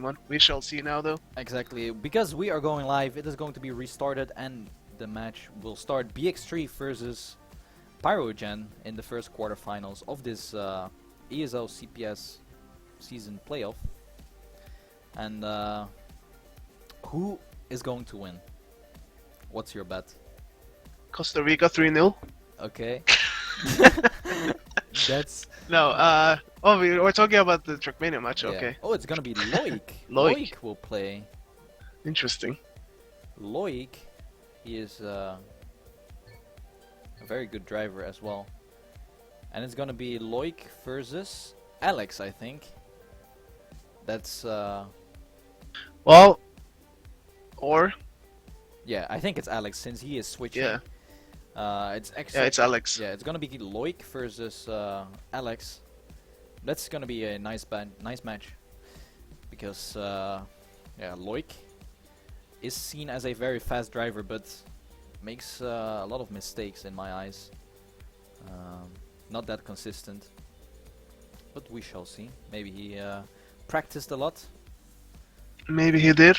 one. We shall see now, though. Exactly, because we are going live, it is going to be restarted and the match will start. BX3 versus Pyrogen in the first quarterfinals of this ESL CPS season playoff. And who is going to win? What's your bet? Costa Rica 3-0. Okay. That's No, oh, we're talking about the Trackmania match, yeah. okay. Oh, it's gonna be Loic. Loic. Loic will play. Interesting. Loic, he is a very good driver as well. And it's gonna be Loic versus Alex, I think. That's Well, or yeah, I think it's Alex since he is switching. yeah, It's actually yeah, it's Alex. yeah, it's gonna be Loic versus Alex. That's gonna be a nice match because yeah, Loic is seen as a very fast driver, but makes a lot of mistakes in my eyes. Not that consistent, but we shall see. Maybe he practiced a lot. Maybe he did.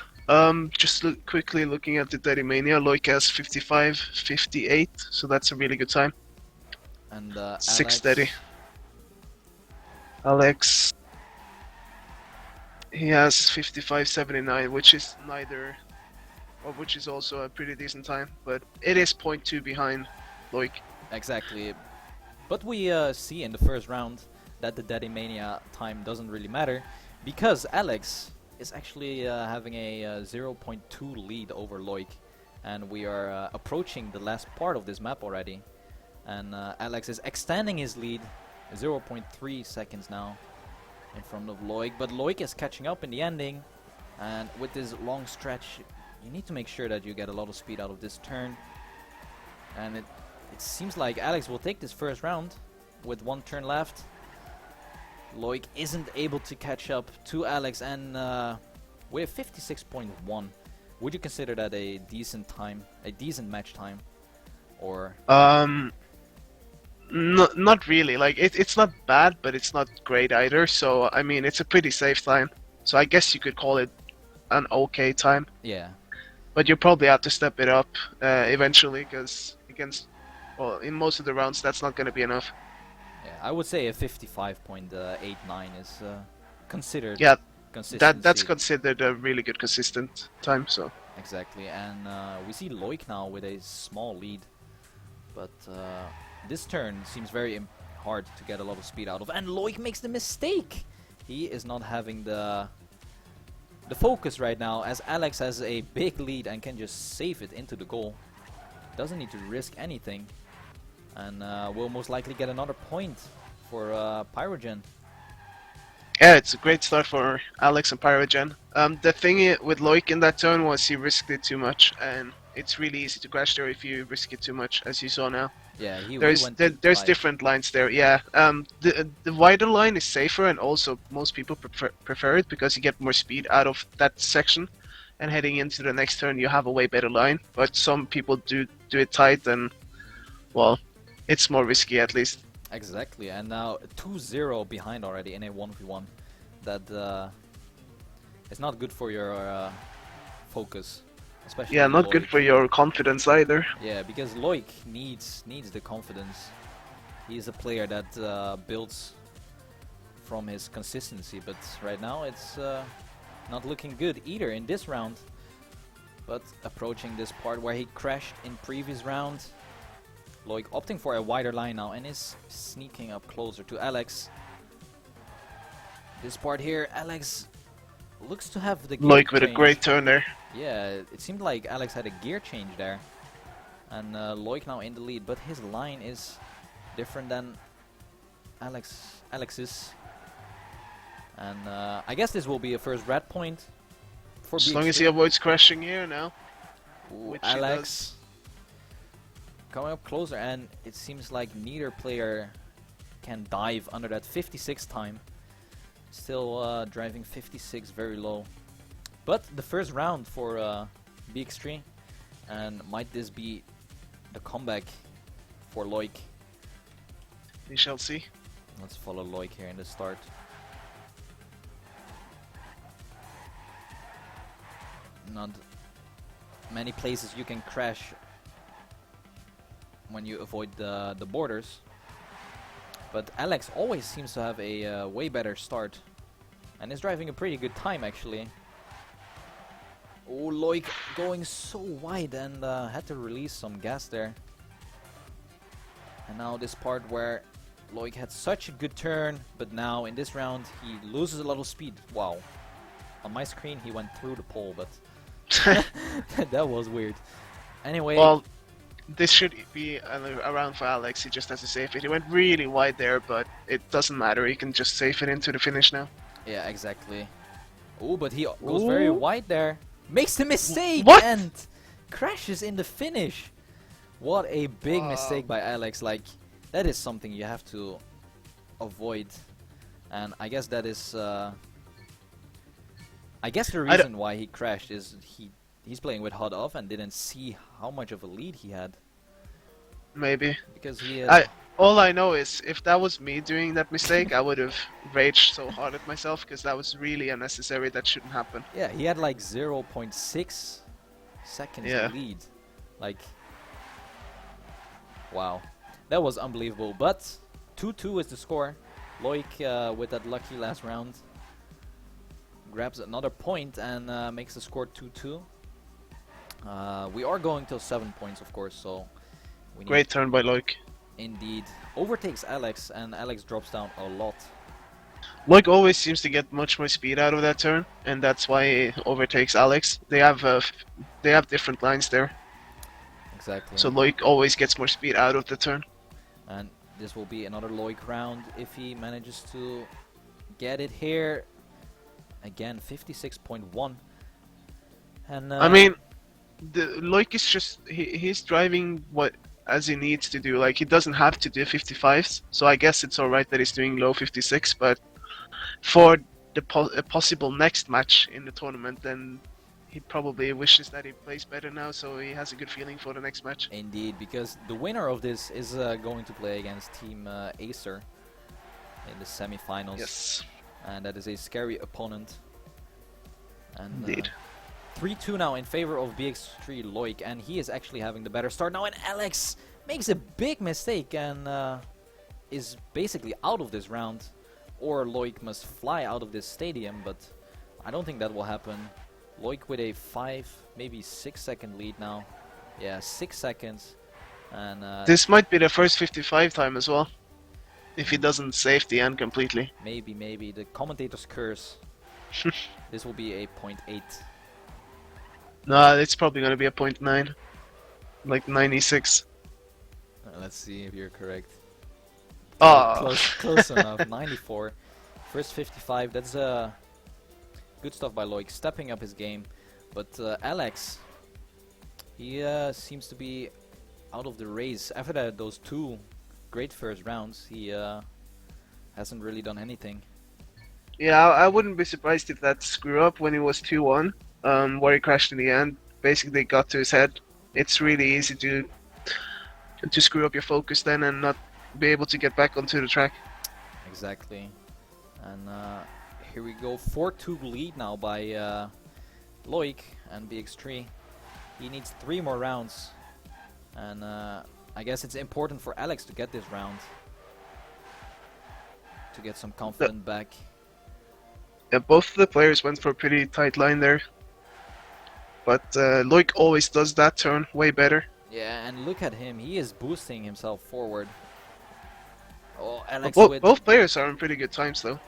Just quickly looking at the Daddy Mania, Loic has 55.58, so that's a really good time. And 6:30. Alex, he has 55.79, which is neither, or which is also a pretty decent time, but it is 0.2 behind Loic. Exactly. But we see in the first round that the Daddy Mania time doesn't really matter because Alex is actually having a 0.2 lead over Loic, and we are approaching the last part of this map already. And Alex is extending his lead 0.3 seconds now in front of Loic, but Loic is catching up in the ending, and with this long stretch you need to make sure that you get a lot of speed out of this turn. And it seems like Alex will take this first round with one turn left. Loic isn't able to catch up to Alex, and we have 56.1. Would you consider that a decent time, a decent match time, or? Not really. Like it's not bad, but it's not great either. So I mean, it's a pretty safe time. So I guess you could call it an okay time. Yeah. But you probably have to step it up eventually, because against, well, in most of the rounds, that's not going to be enough. Yeah, I would say a 55.89 is considered. Yeah, consistency. that's considered a really good consistent time. So exactly, and we see Loic now with a small lead, but this turn seems very hard to get a lot of speed out of, and Loic makes the mistake. He is not having the focus right now, as Alex has a big lead and can just save it into the goal. Doesn't need to risk anything, and will most likely get another point for Pyrogen. yeah, it's a great start for Alex and Pyrogen. The thing with Loic in that turn was he risked it too much, and it's really easy to crash there if you risk it too much, as you saw now. Yeah, There's different lines there. Yeah, the wider line is safer, and also most people prefer it because you get more speed out of that section, and heading into the next turn you have a way better line. But some people do it tight, and well, it's more risky at least. Exactly, and now 2-0 behind already in a 1v1. That is not good for your focus, especially. Yeah, not Loic. good for your confidence either. Yeah, because Loic needs the confidence. He's a player that builds from his consistency, but right now it's not looking good either in this round. But approaching this part where he crashed in previous round, Loic opting for a wider line now and is sneaking up closer to Alex. This part here, Alex looks to have the gear Loic with a change. great turn there. Yeah, it seemed like Alex had a gear change there. And Loic now in the lead, but his line is different than Alex's. And I guess this will be a first red point for As BX3. long as he avoids crashing here now. Ooh, which he Alex coming up closer, and it seems like neither player can dive under that 56 time. Still driving 56 very low. But the first round for BX3, and might this be the comeback for Loic? We shall see. Let's follow Loic here in the start. not many places you can crash when you avoid the borders. But Alex always seems to have a way better start, and is driving a pretty good time actually. Oh, Loic going so wide and had to release some gas there. And now this part where Loic had such a good turn, but now in this round he loses a lot of speed. Wow. On my screen he went through the pole, but that was weird. Anyway. Well, this should be around for Alex. He just has to save it. He went really wide there, but it doesn't matter. He can just save it into the finish now. Yeah, exactly. Oh, but he goes very wide there. Makes the mistake What? and crashes in the finish. What a big mistake by Alex. Like, that is something you have to avoid. And I guess that is... I guess the reason why he crashed is he's playing with HUD off and didn't see how much of a lead he had. Maybe. Because he all I know is if that was me doing that mistake, I would have raged so hard at myself because that was really unnecessary. That shouldn't happen. Yeah, he had like 0.6 seconds lead. Like, wow. That was unbelievable. But 2-2 is the score. Loic with that lucky last round grabs another point and makes the score 2-2. We are going till 7 points, of course, so we need Great turn by Loic. Indeed. Overtakes Alex, and Alex drops down a lot. Loic always seems to get much more speed out of that turn, and that's why he overtakes Alex. They have different lines there. Exactly. So Loic always gets more speed out of the turn. And this will be another Loic round if he manages to get it here. Again, 56.1. And I mean, Loic is just he's driving as he needs to do. Like, he doesn't have to do 55s, so I guess it's alright that he's doing low 56. But for the possible next match in the tournament, then he probably wishes that he plays better now, so he has a good feeling for the next match. Indeed, because the winner of this is going to play against Team Acer in the semi-finals. Yes. And that is a scary opponent. And, Indeed. 3-2 now in favor of BX3 Loic, and he is actually having the better start now, and Alex makes a big mistake and is basically out of this round, or Loic must fly out of this stadium, but I don't think that will happen. Loic with a 5, maybe 6 second lead now. Yeah, 6 seconds. And this might be the first 55 time as well, if he doesn't save the end completely. Maybe. The commentator's curse. This will be a 0.8. Nah, it's probably gonna be a 0.9, like 96. Let's see if you're correct. Oh, Close enough. 94. First 55. That's good stuff by Loic, stepping up his game. But Alex, he seems to be out of the race. After those 2 great first rounds, he hasn't really done anything. yeah, I wouldn't be surprised if that screw up when he was 2-1, where he crashed in the end, basically got to his head. It's really easy to screw up your focus then and not be able to get back onto the track. Exactly. And here we go, 4-2 lead now by Loic and BX3. He needs 3 more rounds, and I guess it's important for Alex to get this round to get some confidence back. Yeah, both of the players went for a pretty tight line there, but Loic always does that turn way better. Yeah, and look at him, he is boosting himself forward. Oh, Alex Well, with... both players are in pretty good times though.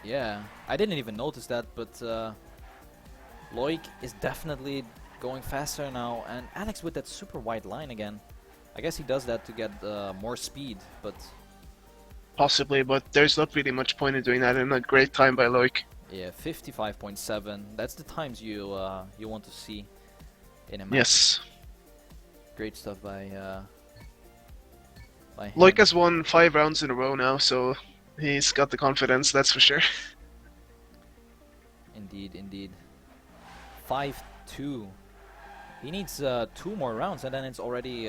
Yeah, I didn't even notice that, but Loic is definitely going faster now, and Alex with that super wide line again. I guess he does that to get more speed, but... Possibly, but there's not really much point in doing that, and a great time by Loic. Yeah, 55.7. That's the times you you want to see in a match. Yes. Great stuff by him. Loic has won 5 rounds in a row now, so he's got the confidence, that's for sure. Indeed. 5-2. He needs 2 more rounds, and then it's already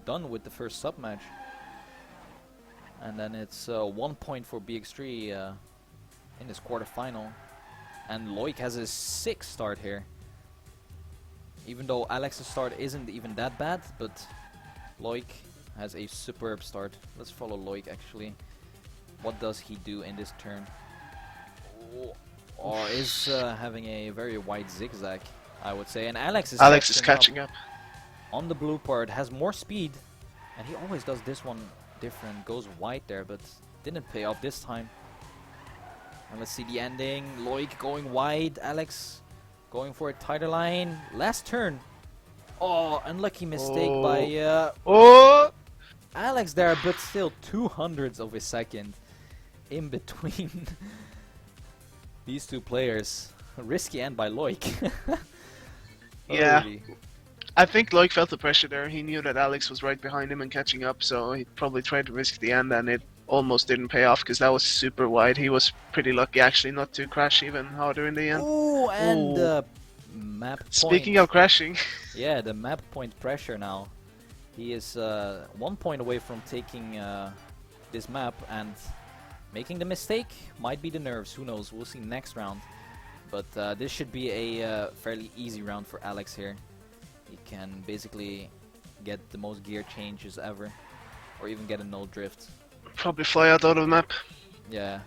done with the first sub match. And then it's 1 point for BX3 in this quarterfinal. And Loic has a 6 start here. Even though Alex's start isn't even that bad, but Loic has a superb start. Let's follow Loic actually. What does he do in this turn? Or is having a very wide zigzag, I would say. And Alex is catching up. on the blue part, has more speed, and he always does this one different. Goes wide there, but didn't pay off this time. And let's see the ending. Loic going wide, Alex going for a tighter line. Last turn. Oh, unlucky mistake by Alex there, but still 200ths of a second in between these two players. Risky end by Loic. Yeah. I think Loic felt the pressure there. He knew that Alex was right behind him and catching up, so he probably tried to risk the end, and it almost didn't pay off because that was super wide. He was pretty lucky actually not to crash even harder in the end. Ooh, and the map point. Speaking of crashing. Yeah, the map point pressure now. He is 1 point away from taking this map, and making the mistake might be the nerves. Who knows? We'll see next round. But this should be a fairly easy round for Alex here. He can basically get the most gear changes ever, or even get a no drift. Probably fly out of the map. Yeah,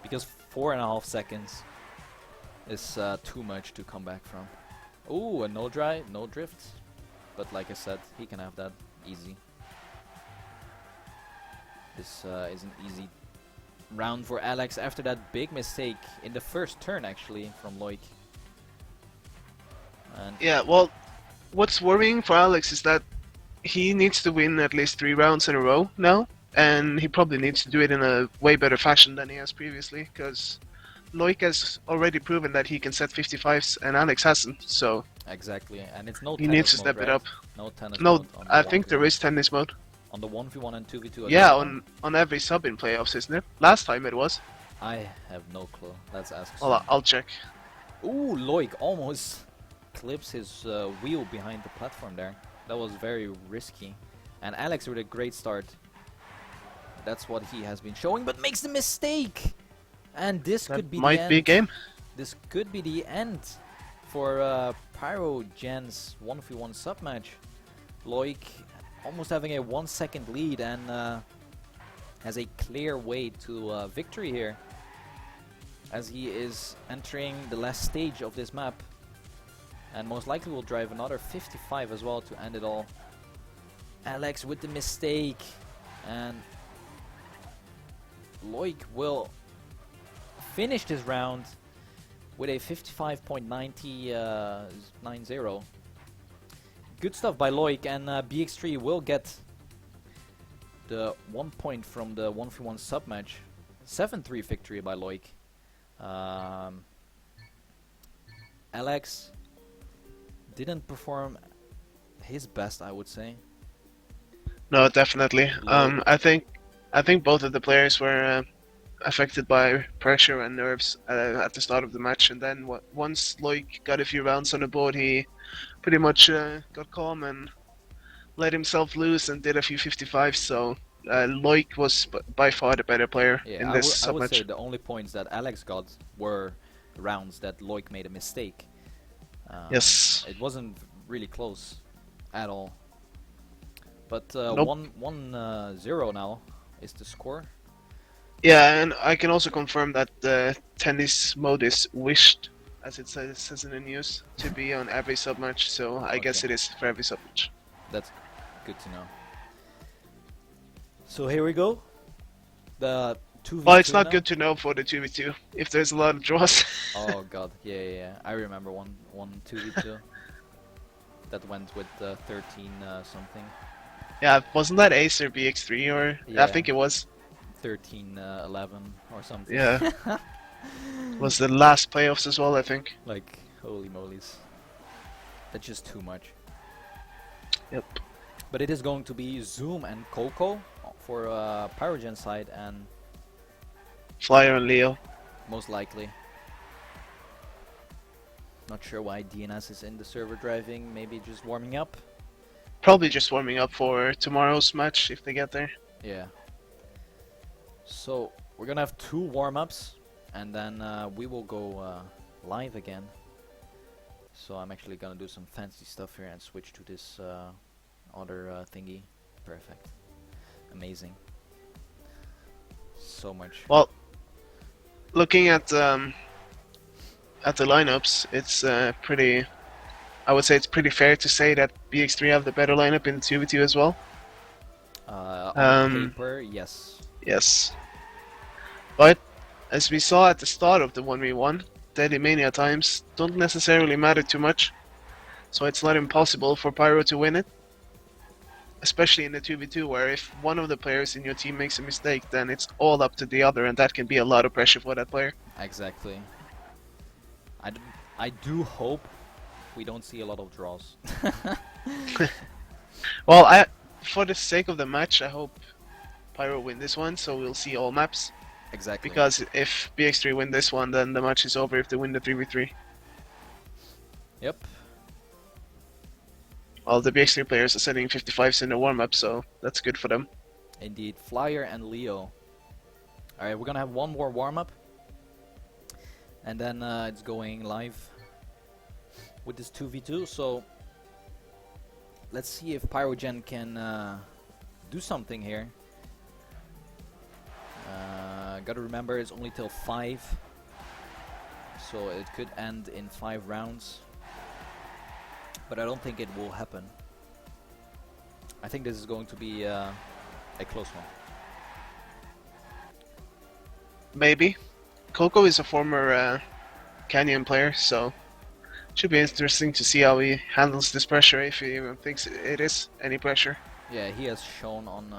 because 4.5 seconds is too much to come back from. Ooh, a no drift. But like I said, he can have that easy. This is an easy round for Alex after that big mistake in the first turn actually from Loic. And yeah, well, what's worrying for Alex is that he needs to win at least 3 rounds in a row now, and he probably needs to do it in a way better fashion than he has previously, because Loic has already proven that he can set 55s and Alex hasn't, so exactly, and it's no he tennis needs to mode, step right? it up. No tennis No, mode on I the think 1v1. there is tennis mode. On the 1v1 and 2v2 Yeah, again? on every sub in playoffs, isn't it? Last time it was. I have no clue. Let's ask I'll check. Ooh, Loic almost clips his wheel behind the platform there. That was very risky. And Alex with a great start. That's what he has been showing, but makes the mistake! And this could be the Might end. be a game. This could be the end for Pyrogen's 1v1 sub match. Loic almost having a 1 second lead and has a clear way to victory here, as he is entering the last stage of this map, and most likely will drive another 55 as well to end it all. Alex with the mistake, and Loic will finish this round with a 55.90. Good stuff by Loic, and BX3 will get the 1 point from the 1v1 sub match. 7-3 victory by Loic. Alex didn't perform his best, I would say. No, definitely. I think both of the players were affected by pressure and nerves at the start of the match, and then once Loic got a few rounds on the board, he pretty much got calm and let himself loose and did a few 55s. So Loic was by far the better player in this I sub would match. say the only points that Alex got were rounds that Loic made a mistake. Yes. It wasn't really close at all. But Nope. 1-0 now is the score. Yeah, and I can also confirm that the tennis mode is wished, as it says in the news, to be on every sub match. So I guess Okay. it is for every sub match. That's good to know. So here we go. The 2v2 Well, it's not now. good to know for the 2v2 if there's a lot of draws. Oh god, yeah. I remember one 2v2 that went with 13 something. Yeah, wasn't that Ace or BX3 or Yeah. I think it was. 13-11 or something. Yeah. Was the last playoffs as well, I think. Like, holy molies. That's just too much. Yep. But it is going to be Zoom and Coco for Pyrogen side, and Flyer and Leo. most likely. Not sure why DNS is in the server driving, maybe just warming up. Probably just warming up for tomorrow's match if they get there. Yeah. So we're gonna have 2 warm-ups, and then we will go live again. So I'm actually gonna do some fancy stuff here and switch to this other thingy. Perfect. Amazing. So much. Well, looking at the lineups, it's pretty. I would say it's pretty fair to say that BX3 have the better lineup in 2v2 as well. On paper, yes. Yes. But as we saw at the start of the 1v1, Deadly Mania times don't necessarily matter too much. So it's not impossible for Pyro to win it. Especially in the 2v2, where if one of the players in your team makes a mistake, then it's all up to the other, and that can be a lot of pressure for that player. Exactly. I do hope we don't see a lot of draws. Well, for the sake of the match, I hope Pyro win this one, so we'll see all maps. Exactly. Because if BX3 win this one, then the match is over if they win the 3v3. Yep. Well, the BX3 players are setting 55s in the warm-up, so that's good for them. Indeed. Flyer and Leo. Alright, we're gonna have one more warm-up. And then it's going live with this 2v2, so let's see if Pyrogen can do something here. Gotta remember it's only till 5, so it could end in 5 rounds, but I don't think it will happen. I think this is going to be a close one. Maybe. Coco is a former Canyon player, so it should be interesting to see how he handles this pressure, if he even thinks it is any pressure. Yeah, he has shown on,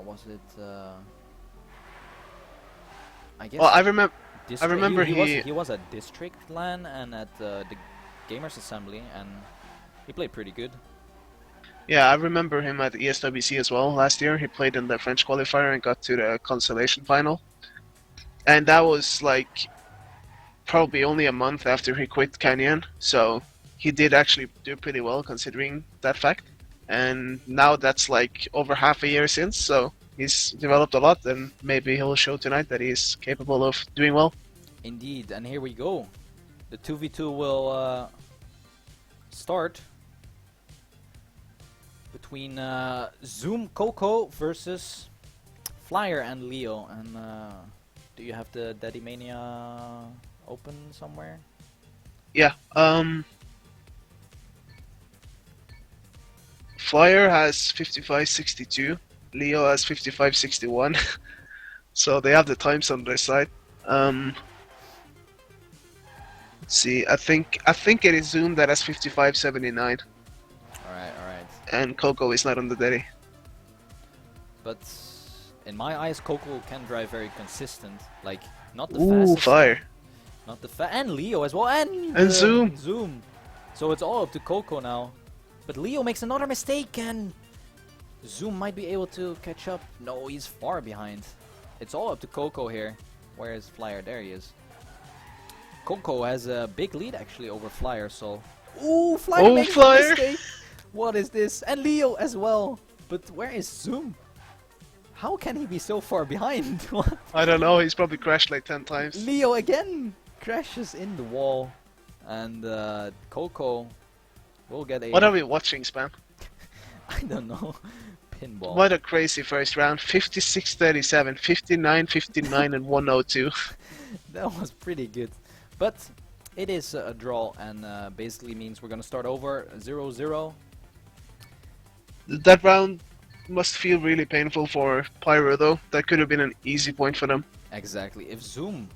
was it, I guess. Well, I remember he was at District LAN and at the Gamers Assembly, and he played pretty good. Yeah, I remember him at ESWC as well last year. He played in the French qualifier and got to the consolation final. And that was like probably only a month after he quit Canyon, so he did actually do pretty well considering that fact. And now that's like over half a year since, so he's developed a lot, and maybe he'll show tonight that he's capable of doing well. Indeed, and here we go. The 2v2 will start between Zoom Coco versus Flyer and Leo. And do you have the Daddy Mania open somewhere? Yeah, Flyer has 55.62, Leo has 55.61, so they have the times on their side. Let's see, I think it is Zoom that has 55.79. Alright. And Coco is not on the Daddy. But in my eyes, Coco can drive very consistent. Like, not the Ooh, fastest. Flyer. Not the and Leo as well, and Zoom. Zoom. So it's all up to Coco now. But Leo makes another mistake, and Zoom might be able to catch up. No, he's far behind. It's all up to Coco here. Where is Flyer? There he is. Coco has a big lead actually over Flyer, so... Ooh, Flyer makes a mistake! What is this? And Leo as well. But where is Zoom? How can he be so far behind? What? I don't know, he's probably crashed like 10 times. Leo again crashes in the wall. And Coco will get a... What are we watching, Spam? I don't know. Pinball. What a crazy first round. 56-37, 59-59 and 102. That was pretty good. But it is a draw, and basically means we're going to start over 0-0. That round must feel really painful for Pyro, though. That could have been an easy point for them. Exactly. If Zoom...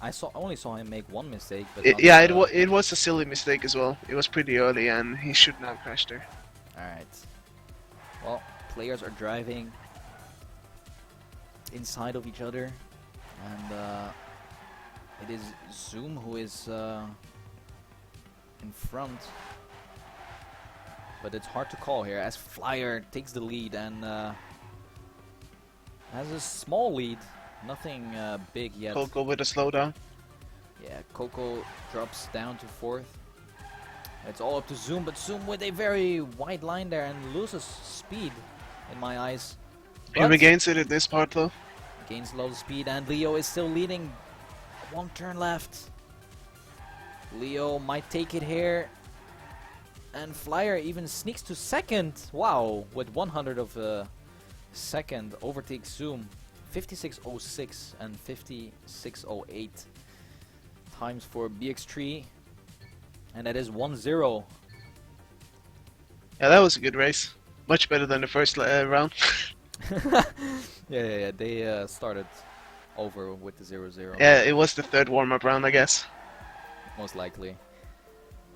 I only saw him make one mistake, but it was a silly mistake as well. It was pretty early, and he shouldn't have crashed there. Alright. Well, players are driving inside of each other, and it is Zoom who is in front. But it's hard to call here as Flyer takes the lead and has a small lead. Nothing big yet. Coco with a slowdown. Yeah, Coco drops down to 4th. It's all up to Zoom, but Zoom with a very wide line there and loses speed in my eyes. He regains it in this part though. Gains a lot of speed, and Leo is still leading. 1 turn left. Leo might take it here. And Flyer even sneaks to second. Wow, with 100 of a second, overtakes Zoom. 56.06 and 56.08 times for BX3. And that is 1-0. Yeah, that was a good race. Much better than the first round. Yeah. They started over with the 0-0. Yeah, it was the third warm-up round, I guess. Most likely.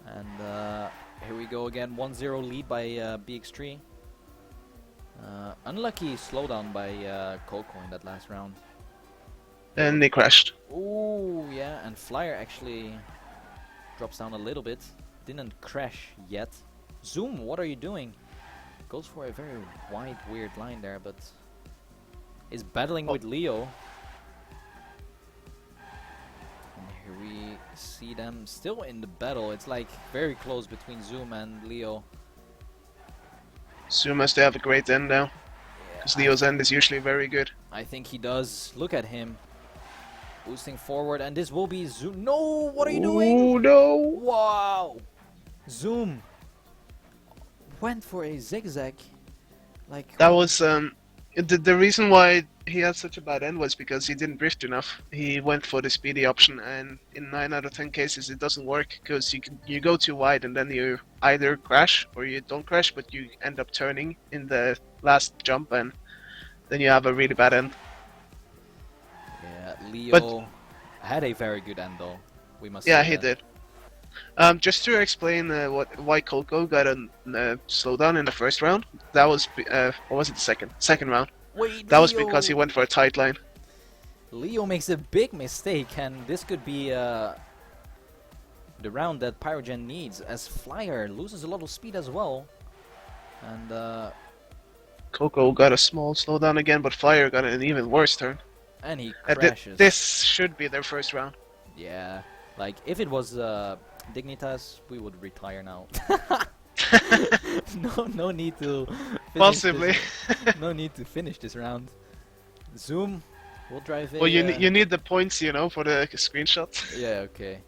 And here we go again. 1-0 lead by BX3. Unlucky slowdown by Coco in that last round. And they crashed. Ooh, yeah, and Flyer actually drops down a little bit. Didn't crash yet. Zoom, what are you doing? Goes for a very wide, weird line there, but is battling with Leo. And here we see them still in the battle. It's like very close between Zoom and Leo. Zoom has to have a great end now. Because Leo's end is usually very good. I think he does. Look at him. Boosting forward, and this will be Zoom. No, what are you doing? Oh no! Wow! Zoom went for a zigzag. Like That was the reason why he had such a bad end was because he didn't drift enough. He went for the speedy option, and in 9 out of 10 cases it doesn't work because you go too wide and then you either crash or you don't crash, but you end up turning in the last jump, and then you have a really bad end. Yeah, Leo had a very good end though. We must. Yeah, say he that. did. Just to explain why Coco got a slowdown in the first round, that was what was it? Second round. Wait, That was because he went for a tight line. Leo makes a big mistake, and this could be the round that Pyrogen needs, as Flyer loses a lot of speed as well. And Coco got a small slowdown again, but Flyer got an even worse turn. and he crashes. This should be their first round. Yeah, like if it was Dignitas, we would retire now. no need to. Possibly. No need to finish this round. Zoom, we'll drive. Well, you need the points, you know, for the screenshots. Yeah, okay.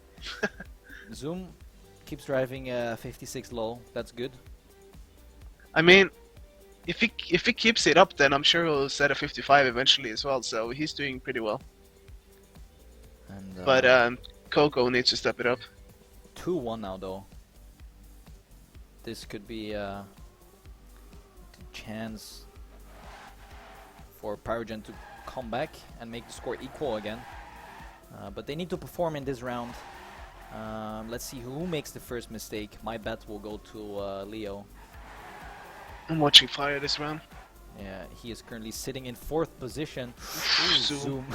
Zoom keeps driving 56 low. That's good. I mean, if he keeps it up, then I'm sure he'll set a 55 eventually as well. So he's doing pretty well. And But Coco needs to step it up. 2-1 now though. This could be a chance for Pyrogen to come back and make the score equal again. But they need to perform in this round. Let's see who makes the first mistake. My bet will go to Leo. I'm watching Flyer this round. Yeah, he is currently sitting in 4th position. Ooh, Zoom.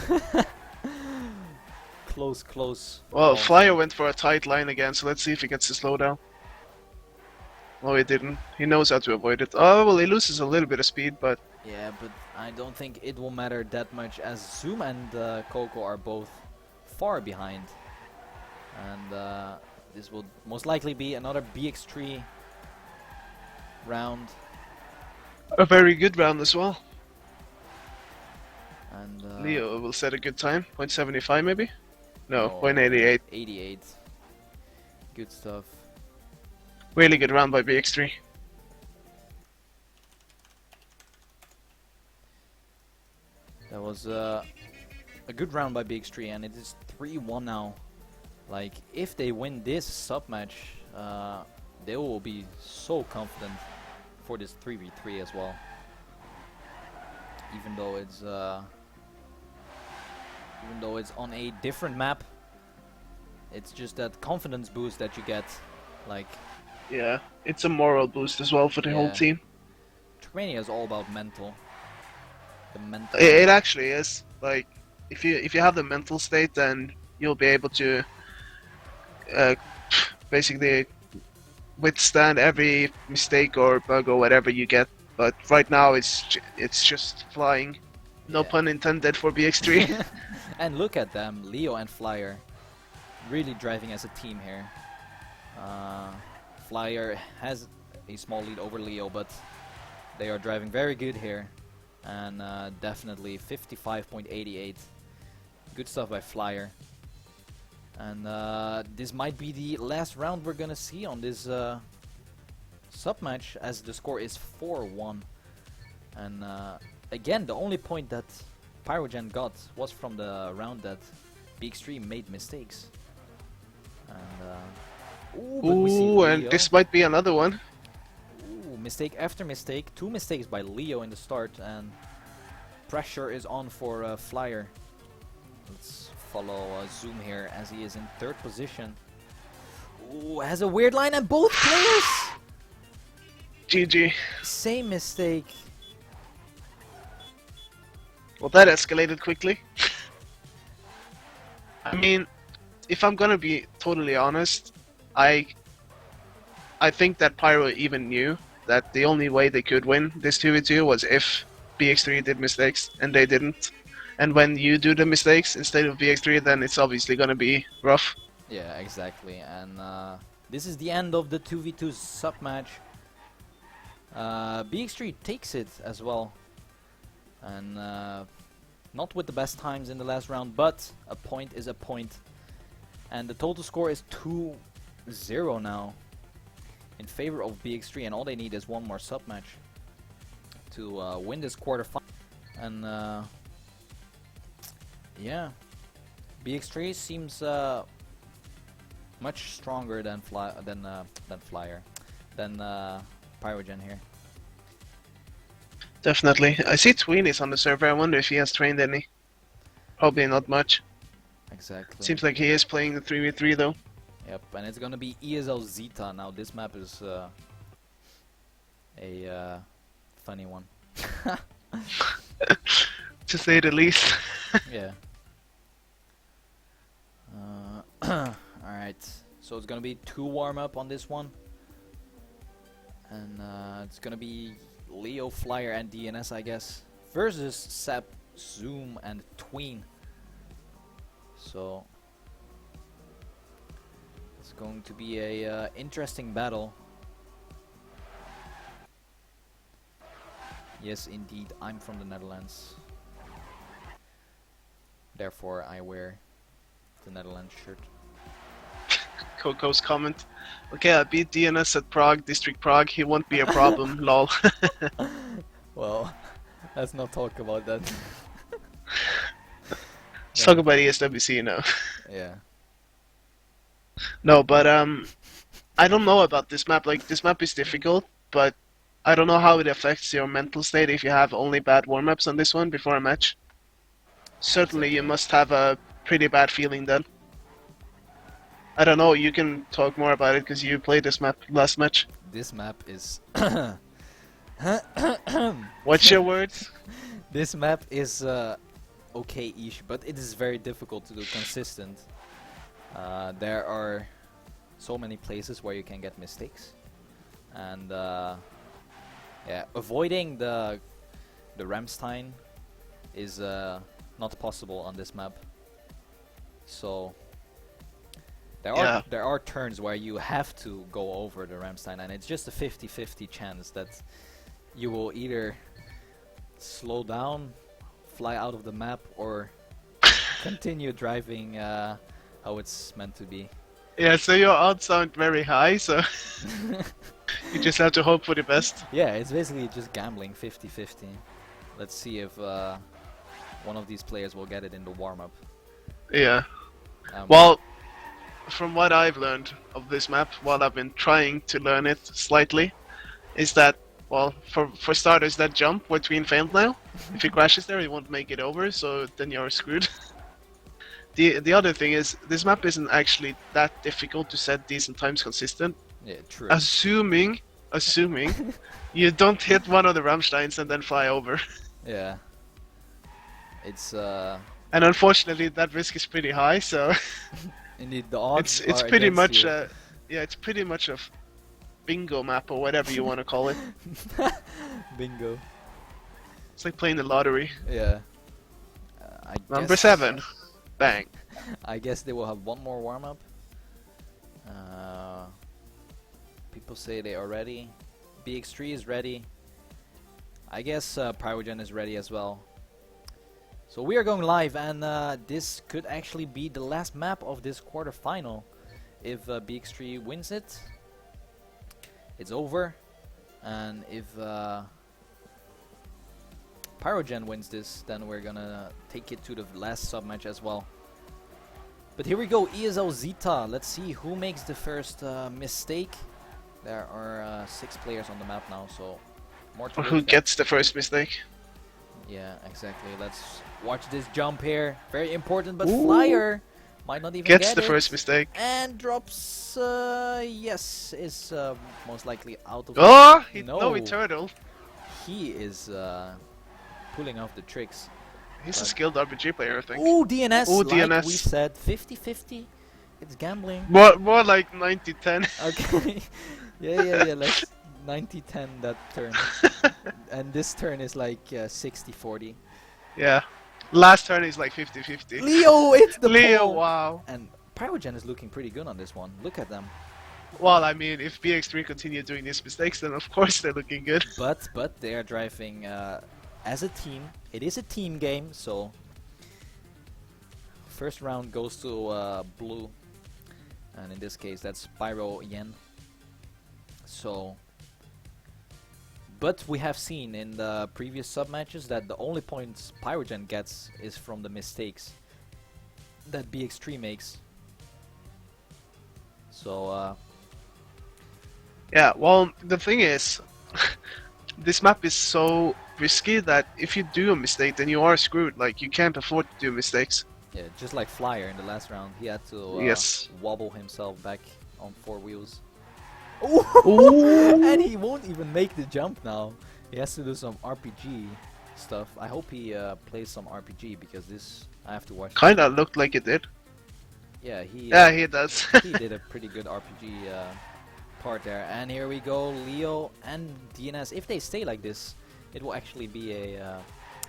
Close. Well, Oh. Flyer went for a tight line again, so let's see if he gets the slowdown. Oh, he didn't. He knows how to avoid it. Oh, well, he loses a little bit of speed, but Yeah, but I don't think it will matter that much, as Zoom and Coco are both far behind. And this will most likely be another BX3 round. a very good round as well. And Leo will set a good time. 0.75 maybe? No, no, 0.88. 88. Good stuff. Really good round by BX3. That was a good round by BX3, and it is 3-1 now. Like, if they win this sub match, they will be so confident for this 3v3 as well. Even though it's on a different map, it's just that confidence boost that you get. Like, Yeah, it's a moral boost as well for the whole Yeah. team. Trackmania is all about mental. The mental. It actually is. Like, if you have the mental state, then you'll be able to basically withstand every mistake or bug or whatever you get. But right now, it's just flying. No Yeah. pun intended for BX3. And look at them, Leo and Flyer, really driving as a team here. Flyer has a small lead over Leo, but they are driving very good here. And definitely 55.88. Good stuff by Flyer. And this might be the last round we're gonna see on this sub-match as the score is 4-1. And again, the only point that Pyrogen got was from the round that BX3 made mistakes. And but we see Ooh, and Leo. this might be another one. Ooh, mistake after mistake. 2 mistakes by Leo in the start, and pressure is on for Flyer. Let's follow Zoom here as he is in 3rd position. Ooh, has a weird line, and both players GG. same mistake. Well, that escalated quickly. I mean, if I'm gonna be totally honest, I think that Pyro even knew that the only way they could win this 2v2 was if BX3 did mistakes, and they didn't. And when you do the mistakes instead of BX3, then it's obviously gonna be rough. Yeah, exactly. And this is the end of the 2v2 sub-match. BX3 takes it as well. And not with the best times in the last round, but a point is a point. And the total score is 2-0 now in favor of BX3, and all they need is one more sub-match to win this quarterfinal. And yeah, BX3 seems much stronger than Pyrogen here. Definitely. I see Tweeny's on the server. I wonder if he has trained any. Probably not much. Exactly. Seems like he is playing the 3v3 though. Yep, and it's gonna be ESL Zeta now. This map is a funny one. To say the least. Yeah. Alright, so it's gonna be 2 warm-up on this one. And it's gonna be Leo, Flyer, and DNS, I guess, versus Sap, Zoom, and Tween. So it's going to be a interesting battle. Yes, indeed, I'm from the Netherlands. Therefore, I wear the Netherlands shirt. Coco's comment. Okay, I beat DNS at Prague, District Prague. He won't be a problem, lol. Well, let's not talk about that. Let's talk about ESWC now. Yeah. No, but I don't know about this map. Like, this map is difficult, but I don't know how it affects your mental state if you have only bad warm-ups on this one before a match. Certainly, you must have a pretty bad feeling then. I don't know, you can talk more about it because you played this map last match. This map is What's your words? this map is okay-ish, but it is very difficult to do consistent. There are so many places where you can get mistakes, and yeah, avoiding the Ramstein is not possible on this map. So there are turns where you have to go over the Ramstein, and it's just a 50-50 chance that you will either slow down, fly out of the map, or continue driving how it's meant to be. Yeah, so your odds aren't very high, so you just have to hope for the best. Yeah, it's basically just gambling 50-50. Let's see if one of these players will get it in the warm-up. Yeah. Well, from what I've learned of this map, while I've been trying to learn it slightly, is that, well, for starters, that jump where Tween failed now, if he crashes there, he won't make it over, so then you're screwed. The other thing is, this map isn't actually that difficult to set decent times consistent. Yeah, true. Assuming you don't hit one of the Rammsteins and then fly over. Yeah. It's And unfortunately, that risk is pretty high, so indeed the odds it's are pretty against much you. yeah, it's pretty much a bingo map or whatever you want to call it. Bingo. It's like playing the lottery. Yeah. Number guess 7, bang. I guess they will have one more warm-up. People say they are ready. BX3 is ready. I guess Pyrogen is ready as well. So we are going live, and this could actually be the last map of this quarterfinal if BX3 wins it. it's over. And if Pyrogen wins this, then we're gonna take it to the last sub-match as well. But here we go, ESL Zeta. Let's see who makes the first mistake. There are 6 players on the map now, so more to Or who look at. gets the first mistake. Yeah, exactly. Let's watch this jump here. Very important, but Ooh. Flyer might not even Gets get the it. first mistake. And drops, yes, is most likely out of Oh, No. he turtle. He is pulling off the tricks. He's a But- skilled RPG player, I think. Ooh, DNS, Ooh, like DNS. we said, 50-50. It's gambling. More like 90-10. Okay. yeah, let's 90-10 that turn. And this turn is like 60-40. Yeah. Last turn is like 50-50. Leo, it's the Leo, pole. wow. And Pyrogen is looking pretty good on this one. Look at them. Well, I mean, if BX3 continue doing these mistakes, then of course they're looking good. But they are driving as a team. It is a team game, so first round goes to blue, and in this case that's Pyrogen. So, but we have seen in the previous sub matches that the only points Pyrogen gets is from the mistakes that BX3 makes. So Yeah, well, the thing is, this map is so risky that if you do a mistake, then you are screwed. Like, you can't afford to do mistakes. yeah, just like Flyer in the last round, he had to Yes. wobble himself back on 4 wheels. Ooh. And he won't even make the jump now. He has to do some RPG stuff. I hope he plays some RPG because this I have to watch. Kinda looked like it did. Yeah, he Yeah, he does. he did a pretty good RPG part there. And here we go, Leo and DNS. If they stay like this, it will actually be a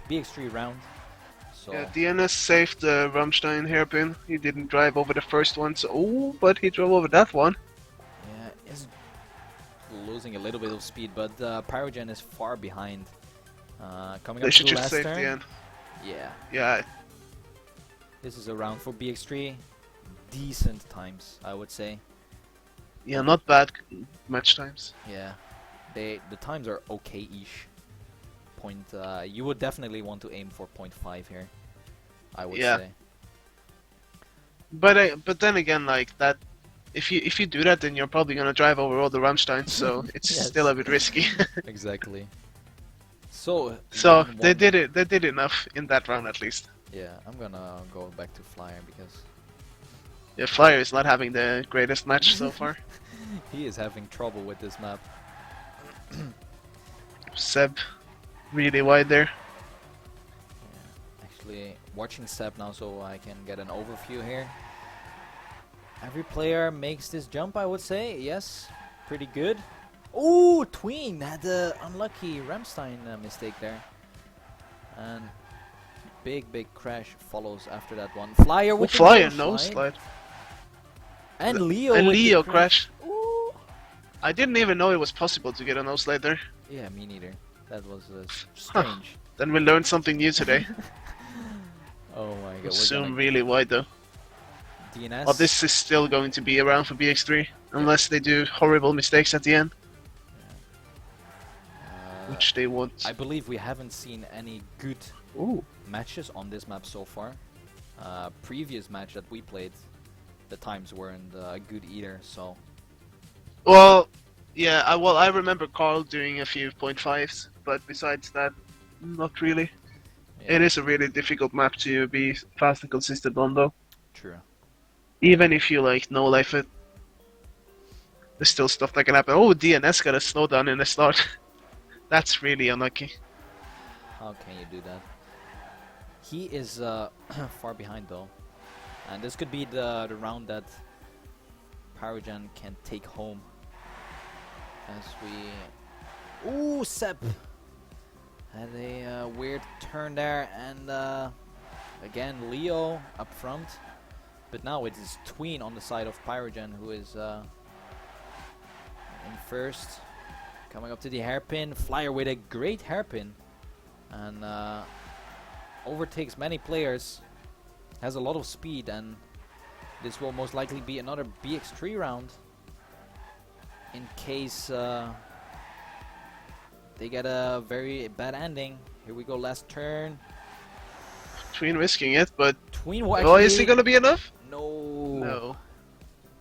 BX3 round. So Yeah, DNS saved the Rammstein hairpin. He didn't drive over the first one, so but he drove over that one. yeah, is losing a little bit of speed, but Pyrogen is far behind. Coming They up to should the just last save turn. the end. Yeah, Yeah, this is a round for BX3. Decent times, I would say. yeah, not bad match times. Yeah, the times are okay-ish. You would definitely want to aim for 0.5 here, I would Yeah. say. But then again, like that, if you do that, then you're probably gonna drive over all the Rammsteins, so it's Yes. still a bit risky. Exactly. So So one- they one- did it. They did enough in that round at least. Yeah, I'm gonna go back to Flyer because Yeah, Flyer is not having the greatest match so far. he is having trouble with this map. Seb, really wide there. Yeah. Actually, watching Seb now so I can get an overview here. Every player makes this jump, I would say. Yes, pretty good. Ooh, Tween had the unlucky Rammstein mistake there. And big crash follows after that one. Flyer with the Flyer no no slide. slide. And Leo And with the Leo crash. crashed. Ooh. I didn't even know it was possible to get a no slide there. Yeah, me neither. That was strange. Then we learned something new today. Oh my god. We're Zoom gonna really wide though. DNS. Oh, this is still going to be around for BX3 unless they do horrible mistakes at the end, which they won't. I believe we haven't seen any good Ooh. matches on this map so far. Previous match that we played, the times weren't good either. So Well, yeah. I remember Carl doing a few 0.5s, but besides that, not really. yeah, It is a really difficult map to be fast and consistent on, though. true. Even if you like no life it, there's still stuff that can happen. Oh, DNS got a slowdown in the start. That's really unlucky. How can you do that? He is far behind though, and this could be the round that Pyrogen can take home. As we, ooh, Sep had a weird turn there, and again Leo up front, but now it is Tween on the side of Pyrogen who is in first. Coming up to the hairpin, Flyer with a great hairpin, and overtakes many players, has a lot of speed, and this will most likely be another BX3 round. in case they get a very bad ending. Here we go, last turn. Tween risking it, but Tween will oh, is it actually... gonna be enough? No. No.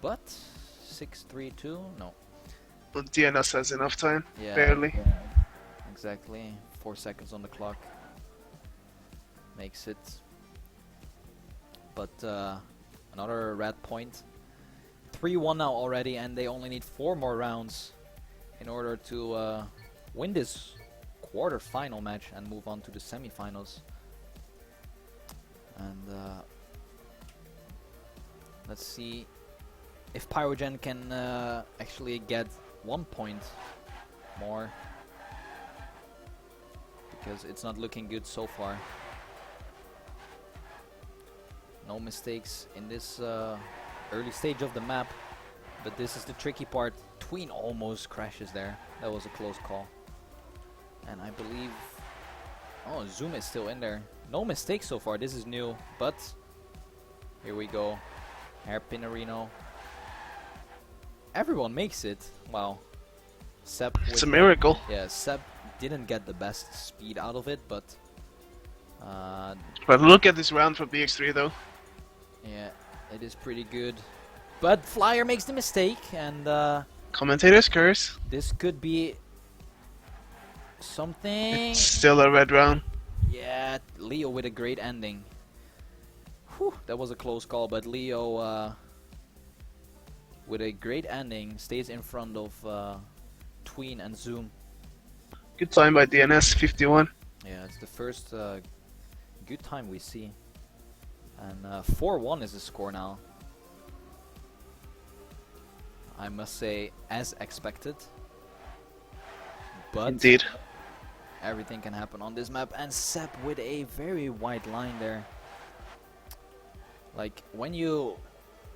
But 6-3-2? No. But DNS has enough time. Yeah. Barely. Exactly. 4 seconds on the clock. Makes it. But another red point. 3-1 now already, and they only need 4 more rounds in order to win this quarter-final match and move on to the semi-finals. And let's see if Pyrogen can actually get 1 point more, because it's not looking good so far. No mistakes in this early stage of the map, but this is the tricky part. Tween almost crashes there. That was a close call. And I believe... oh, Zoom is still in there. No mistakes so far. This is new, but here we go. Hairpinarino. Everyone makes it. Wow. Seb It's a miracle. yeah, Seb didn't get the best speed out of it, but But look at this round for BX3 though. yeah, it is pretty good. But Flyer makes the mistake, and Commentator's curse. this could be something. It's still a red round. Yeah, Leo with a great ending. Whew, that was a close call, but Leo with a great ending stays in front of Tween and Zoom. Good time by DNS, 51. Yeah, it's the first good time we see. And 4-1 is the score now. I must say, as expected. But Indeed. everything can happen on this map. And Seb with a very wide line there. Like, when you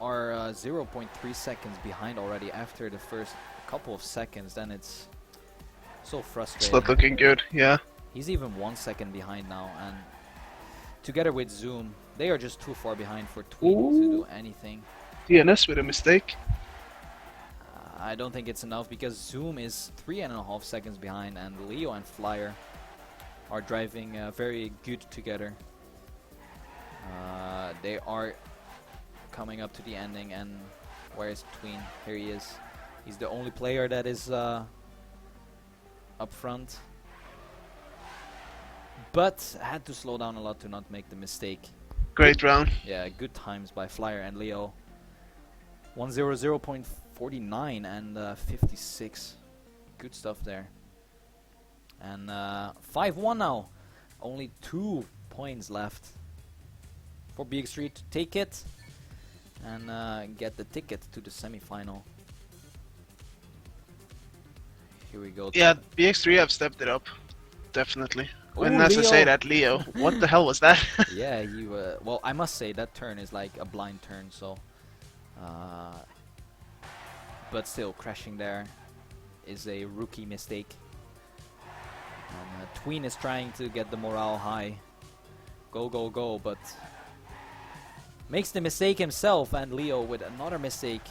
are 0.3 seconds behind already after the first couple of seconds, then it's so frustrating. It's not looking good, yeah. He's even 1 second behind now, and together with Zoom, they are just too far behind for Tween to do anything. DNS with a mistake. I don't think it's enough, because Zoom is 3.5 seconds behind, and Leo and Flyer are driving very good together. They are coming up to the ending, and where is Tween? Here he is. He's the only player that is up front. But had to slow down a lot to not make the mistake. Great round. Yeah, good times by Flyer and Leo. 100.49 and 56. Good stuff there. And 5-1 now. Only 2 points left for BX3 to take it and get the ticket to the semi-final. Here we go. Yeah, BX3 have stepped it up. Definitely. When Ooh, as I say Leo. that, Leo. What the hell was that? Yeah, you. Well, I must say that turn is like a blind turn, so. But still, crashing there is a rookie mistake. And Tween is trying to get the morale high. Go, go, go, but makes the mistake himself, and Leo with another mistake.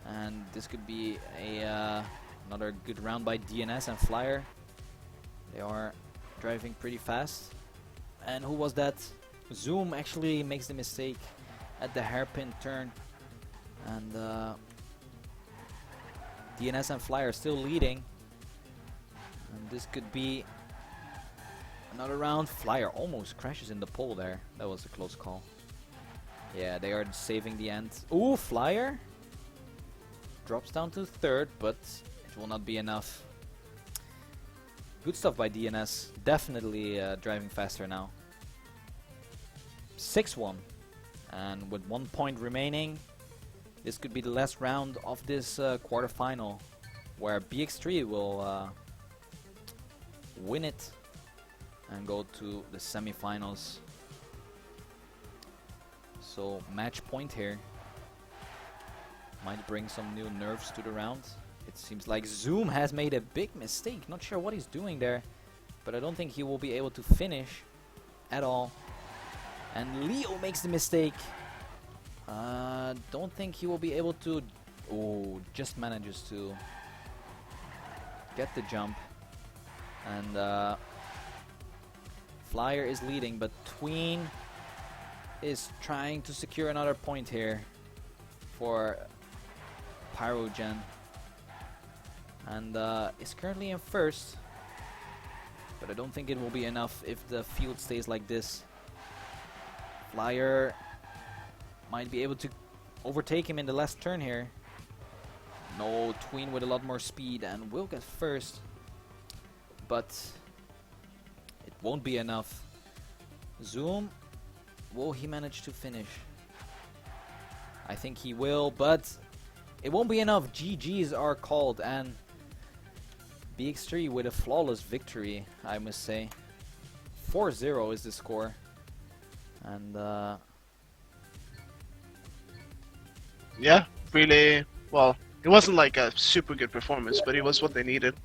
And this could be a another good round by DNS and Flyer. They are driving pretty fast. And who was that? Zoom actually makes the mistake at the hairpin turn. And DNS and Flyer still leading. And this could be another round. Flyer almost crashes in the pole there. That was a close call. Yeah, they are saving the end. Ooh, Flyer drops down to third, but it will not be enough. Good stuff by DNS. Definitely driving faster now. 6-1. And with 1 point remaining, this could be the last round of this quarterfinal, where BX3 will win it and go to the semifinals. So match point here might bring some new nerves to the round. It seems like Zoom has made a big mistake. Not sure what he's doing there, but I don't think he will be able to finish at all. And Leo makes the mistake. Don't think he will be able to... Oh, just manages to get the jump. And Flyer is leading, but Tween is trying to secure another point here for Pyrogen. And is currently in first, but I don't think it will be enough if the field stays like this. Flyer might be able to overtake him in the last turn here. No, Tween with a lot more speed and will get first, but it won't be enough. Zoom, will he manage to finish? I think he will, but it won't be enough. GGs are called, and BX3 with a flawless victory, I must say. 4-0 is the score. And yeah, really, well, it wasn't like a super good performance, but it was what they needed.